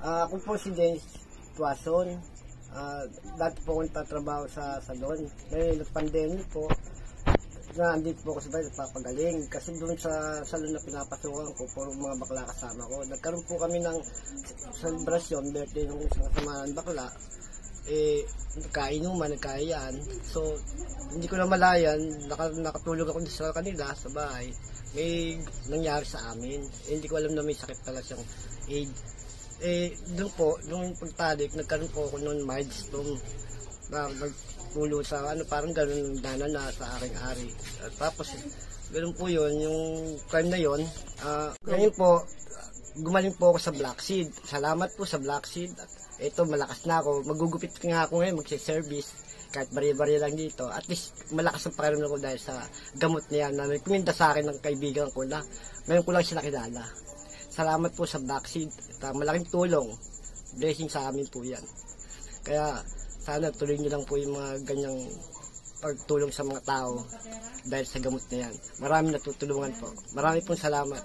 Ako po si Dennis Tuason. Dati po akong tatrabaho sa salon. Ngayon, pandemic po, andito po ako sa bahay, nagpapagaling. Kasi doon sa salon na pinapasukan ko, puro mga bakla kasama ko. Nagkaroon po kami ng celebration, birthday ng isang kasamahan bakla. Nagkainuman, nagkaiyan. So, hindi ko na malayan, nakatulog ako sa kanila, sa bahay. May nangyari sa amin. Hindi ko alam na may sakit pala siyang AIDS. Doon po, nung pagtalik, nagkaroon po ako noon milestone na nagpulo sa parang gano'n dana na sa aking ari. Tapos, ganoon po yun, yung time na yun. Ngayon po, gumaling po ako sa Black Seed. Salamat po sa Black Seed. Ito, malakas na ako. Magugupit nga ako ngayon, magsiservice. Kahit bari-bari lang dito. At least, malakas ang pakiramdam ko dahil sa gamot niya na may kuminda sa akin ng kaibigan ko na ngayon ko lang siya nakilala. Salamat po sa Black Seed. Malaking tulong. Blessing sa amin po yan. Kaya, sana tuloy nyo lang po yung mga ganyang pagtulong sa mga tao dahil sa gamot na yan. Maraming natutulungan po. Marami pong salamat.